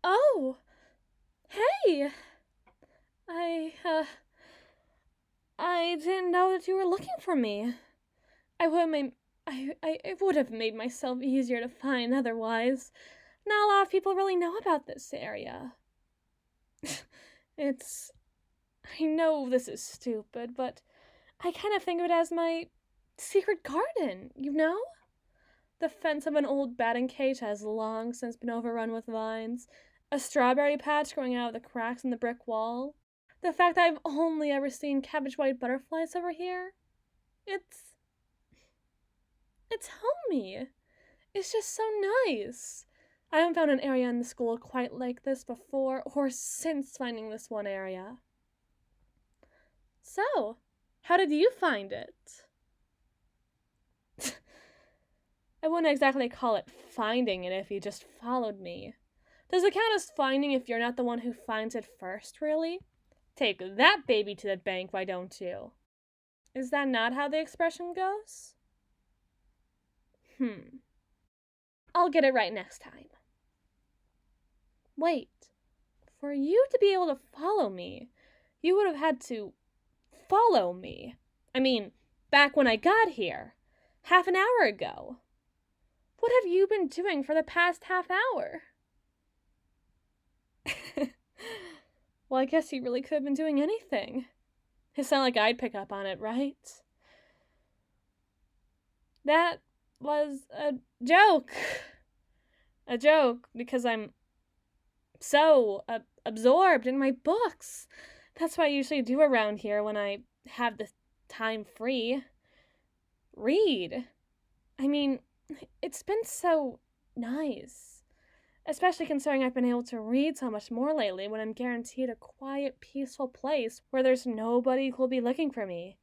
Oh, hey! I, I didn't know that you were looking for me. I would have made, it would have made myself easier to find otherwise. Not a lot of people really know about this area. It's, I know this is stupid, but I kind of think of it as my secret garden, you know? The fence of an old batting cage has long since been overrun with vines. A strawberry patch growing out of the cracks in the brick wall. The fact that I've only ever seen cabbage white butterflies over here. It's homey. It's just so nice. I haven't found an area in the school quite like this before or since finding this one area. So, how did you find it? I wouldn't exactly call it finding it if you just followed me. Does it count as finding if you're not the one who finds it first, really? Take that baby to the bank, why don't you? Is that not how the expression goes? I'll get it right next time. Wait, for you to be able to follow me, you would have had to follow me. I mean, back when I got here, half an hour ago. What have you been doing for the past half hour? Well, I guess you really could have been doing anything. It sounded like I'd pick up on it, right? That was a joke. A joke, because I'm so absorbed in my books. That's what I usually do around here when I have the time free. Read. I mean, it's been so nice. Especially considering I've been able to read so much more lately when I'm guaranteed a quiet, peaceful place where there's nobody who'll be looking for me.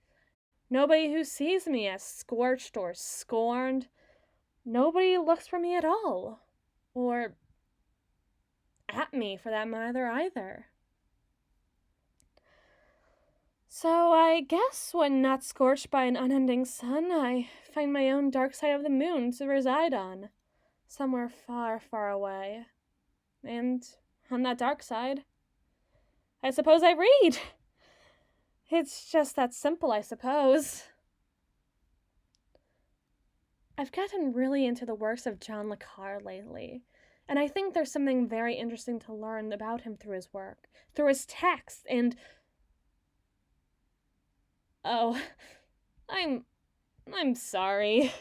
Nobody who sees me as scorched or scorned. Nobody looks for me at all. Or at me, for that matter, either. So I guess when not scorched by an unending sun, I find my own dark side of the moon to reside on. Somewhere far, far away. And on that dark side, I suppose I read. It's just that simple, I suppose. I've gotten really into the works of John le Carré lately, and I think there's something very interesting to learn about him through his work, through his text, and... Oh, I'm sorry.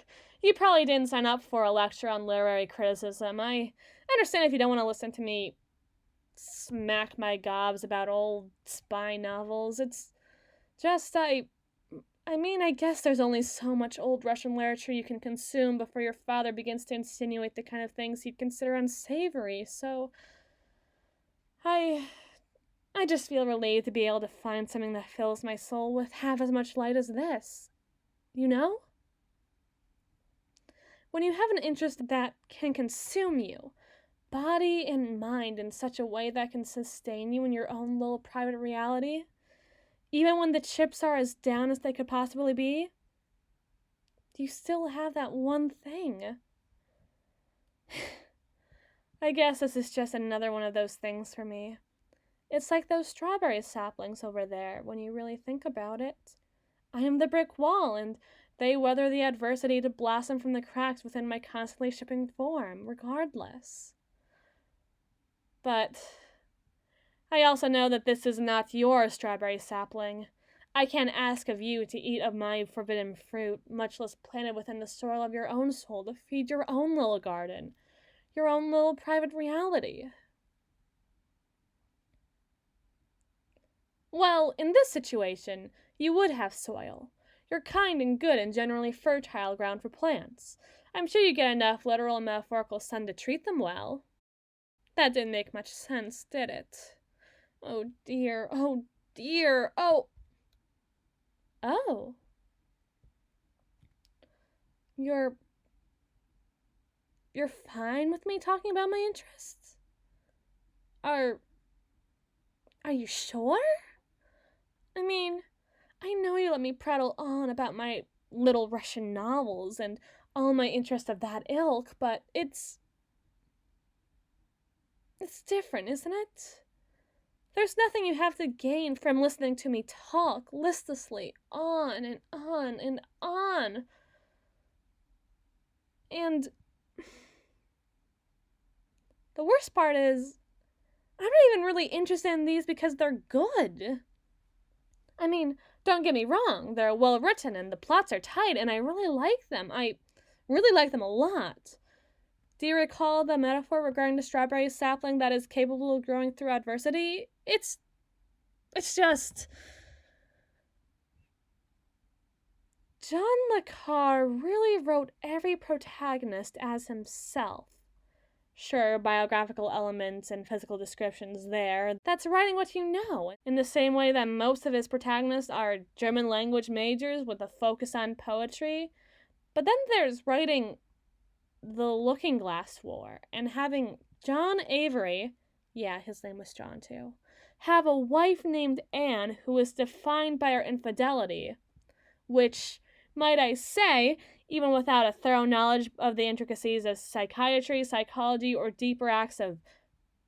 You probably didn't sign up for a lecture on literary criticism. I understand if you don't want to listen to me smack my gobs about old spy novels. It's just, I guess there's only so much old Russian literature you can consume before your father begins to insinuate the kind of things he'd consider unsavory, so I just feel relieved to be able to find something that fills my soul with half as much light as this. You know? When you have an interest that can consume you, body and mind, in such a way that can sustain you in your own little private reality, even when the chips are as down as they could possibly be, you still have that one thing. I guess this is just another one of those things for me. It's like those strawberry saplings over there, when you really think about it. I am the brick wall, and they weather the adversity to blossom from the cracks within my constantly shifting form, regardless. But I also know that this is not your strawberry sapling. I can't ask of you to eat of my forbidden fruit, much less plant it within the soil of your own soul to feed your own little garden, your own little private reality. Well, in this situation, you would have soil. You're kind and good and generally fertile ground for plants. I'm sure you get enough literal and metaphorical sun to treat them well. That didn't make much sense, did it? Oh dear, oh dear, oh. Oh. You're fine with me talking about my interests? Are you sure? I mean, I know you let me prattle on about my little Russian novels and all my interest of that ilk, but it's It's different, isn't it? There's nothing you have to gain from listening to me talk listlessly on and on and on. And the worst part is, I'm not even really interested in these because they're good. I mean, don't get me wrong, they're well written and the plots are tight and I really like them. I really like them a lot. Do you recall the metaphor regarding the strawberry sapling that is capable of growing through adversity? It's just... John le Carré really wrote every protagonist as himself. Sure, biographical elements and physical descriptions there. That's writing what you know, in the same way that most of his protagonists are German language majors with a focus on poetry. But then there's writing the Looking Glass War, and having John Avery, yeah, his name was John too, have a wife named Anne who is defined by her infidelity, which, might I say, even without a thorough knowledge of the intricacies of psychiatry, psychology, or deeper acts of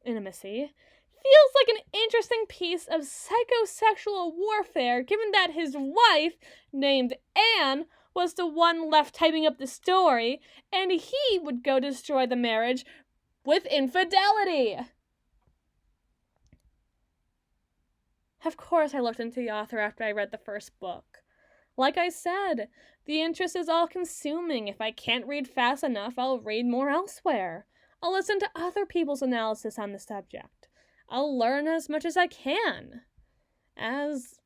intimacy, feels like an interesting piece of psychosexual warfare, given that his wife, named Anne, was the one left typing up the story, and he would go destroy the marriage with infidelity. Of course, I looked into the author after I read the first book. Like I said, the interest is all-consuming. If I can't read fast enough, I'll read more elsewhere. I'll listen to other people's analysis on the subject. I'll learn as much as I can. As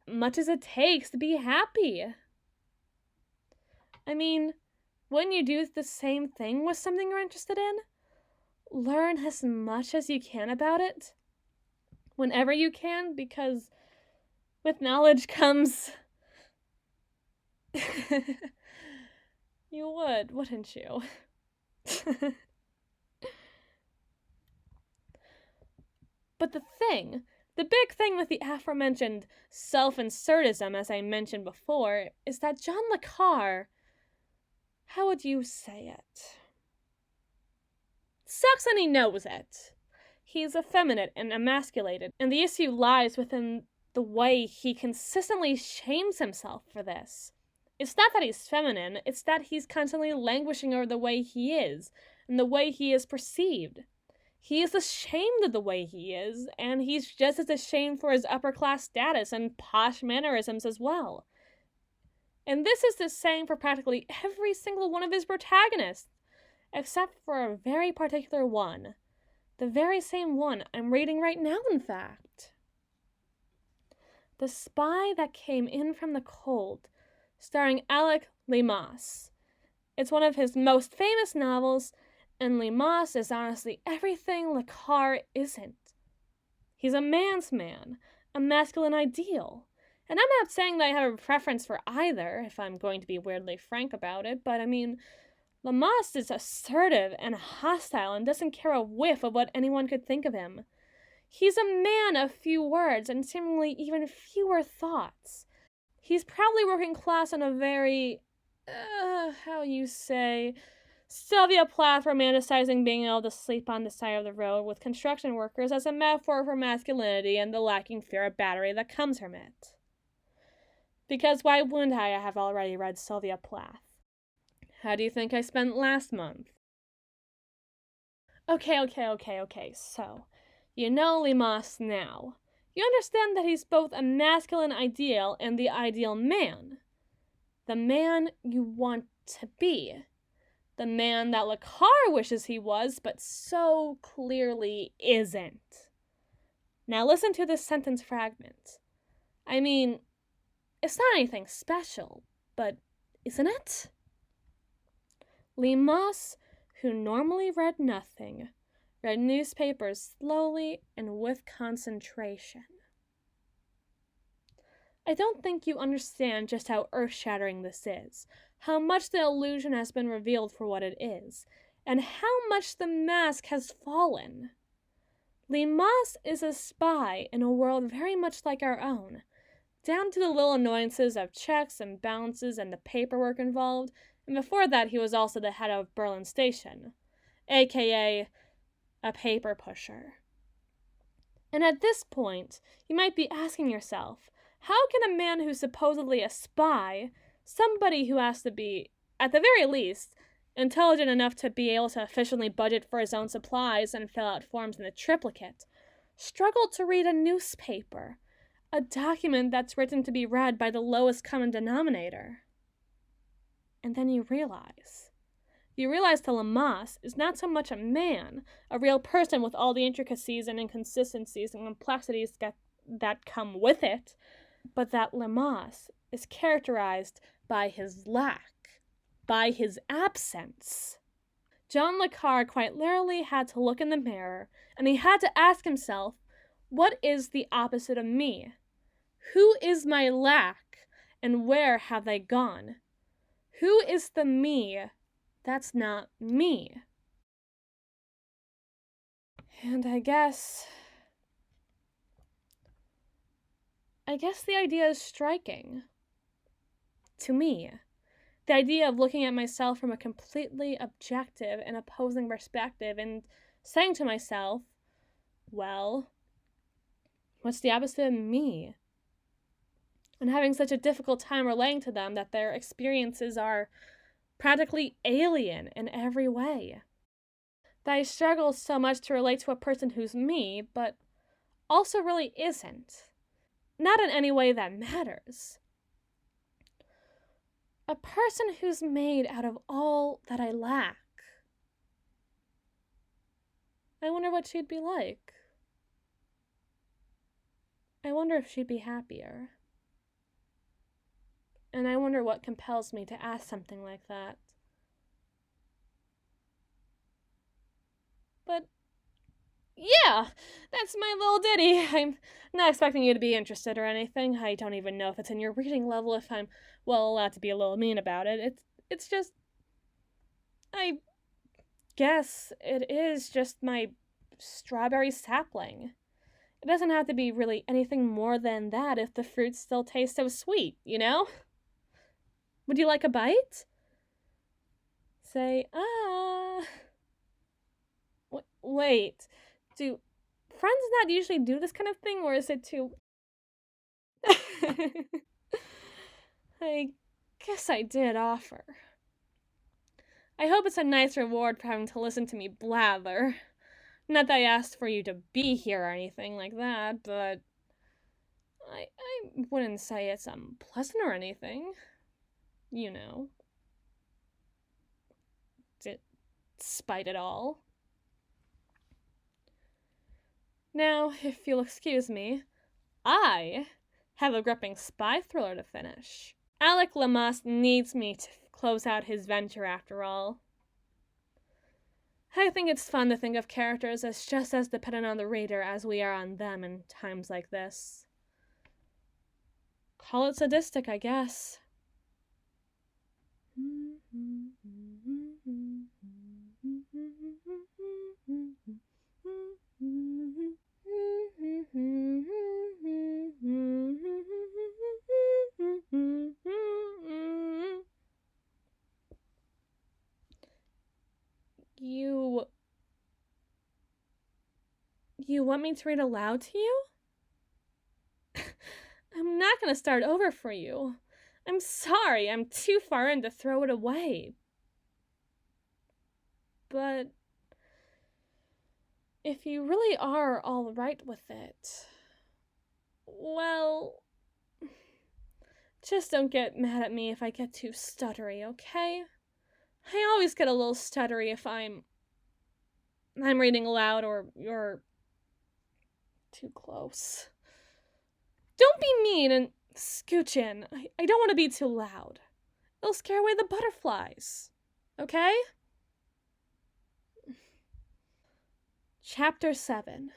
much as it takes to be happy. I mean, when you do the same thing with something you're interested in, learn as much as you can about it. Whenever you can, because with knowledge comes... You would, wouldn't you? But the big thing with the aforementioned self-insertism, as I mentioned before, is that John le Carré, how would you say it? Sucks and he knows it. He's effeminate and emasculated, and the issue lies within the way he consistently shames himself for this. It's not that he's feminine, it's that he's constantly languishing over the way he is, and the way he is perceived. He is ashamed of the way he is, and he's just as ashamed for his upper-class status and posh mannerisms as well. And this is the same for practically every single one of his protagonists, except for a very particular one. The very same one I'm reading right now, in fact. The Spy That Came In From the Cold, starring Alec Lemas. It's one of his most famous novels, and Lemas is honestly everything le Carré isn't. He's a man's man, a masculine ideal. And I'm not saying that I have a preference for either, if I'm going to be weirdly frank about it, but I mean, Lemas is assertive and hostile and doesn't care a whiff of what anyone could think of him. He's a man of few words and seemingly even fewer thoughts. He's probably working class on a very, Sylvia Plath romanticizing being able to sleep on the side of the road with construction workers as a metaphor for masculinity and the lacking fear of battery that comes from it. Because why wouldn't I have already read Sylvia Plath? How do you think I spent last month? Okay, so, you know Lemas now. You understand that he's both a masculine ideal and the ideal man. The man you want to be. The man that le Carré wishes he was, but so clearly isn't. Now listen to this sentence fragment. I mean, it's not anything special, but isn't it? Lemas, who normally read nothing, read newspapers slowly and with concentration. I don't think you understand just how earth-shattering this is, how much the illusion has been revealed for what it is, and how much the mask has fallen. Lemas is a spy in a world very much like our own, down to the little annoyances of checks and balances and the paperwork involved, and before that he was also the head of Berlin Station, aka a paper pusher. And at this point, you might be asking yourself, how can a man who's supposedly a spy, somebody who has to be, at the very least, intelligent enough to be able to efficiently budget for his own supplies and fill out forms in the triplicate, struggle to read a newspaper, a document that's written to be read by the lowest common denominator? And then you realize Lamas is not so much a man, a real person with all the intricacies and inconsistencies and complexities that come with it, but that Lamas is characterized by his lack, by his absence. John le Carré quite literally had to look in the mirror, and he had to ask himself, what is the opposite of me? Who is my lack, and where have they gone? Who is the me that's not me? And I guess the idea is striking. To me, the idea of looking at myself from a completely objective and opposing perspective and saying to myself, well, what's the opposite of me? And having such a difficult time relating to them that their experiences are practically alien in every way. That I struggle so much to relate to a person who's me, but also really isn't. Not in any way that matters. A person who's made out of all that I lack. I wonder what she'd be like. I wonder if she'd be happier. And I wonder what compels me to ask something like that. But yeah, that's my little ditty. I'm not expecting you to be interested or anything. I don't even know if it's in your reading level, if I'm, well, allowed to be a little mean about it. It's just, I guess it is just my strawberry sapling. It doesn't have to be really anything more than that if the fruit still tastes so sweet, you know? Would you like a bite? Say, Wait, do friends not usually do this kind of thing, or is it too... I guess I did offer. I hope it's a nice reward for having to listen to me blather. Not that I asked for you to be here or anything like that, but I wouldn't say it's unpleasant or anything. You know. Despite it all. Now, if you'll excuse me, I have a gripping spy thriller to finish. Alec Lamas needs me to close out his venture after all. I think it's fun to think of characters as just as dependent on the reader as we are on them in times like this. Call it sadistic, I guess. You want me to read aloud to you? I'm not gonna start over for you. I'm sorry, I'm too far in to throw it away. But if you really are all right with it, well, just don't get mad at me if I get too stuttery, okay? I always get a little stuttery if I'm reading aloud or you're too close. Don't be mean and scooch in. I don't want to be too loud. It'll scare away the butterflies. Okay? Chapter 7.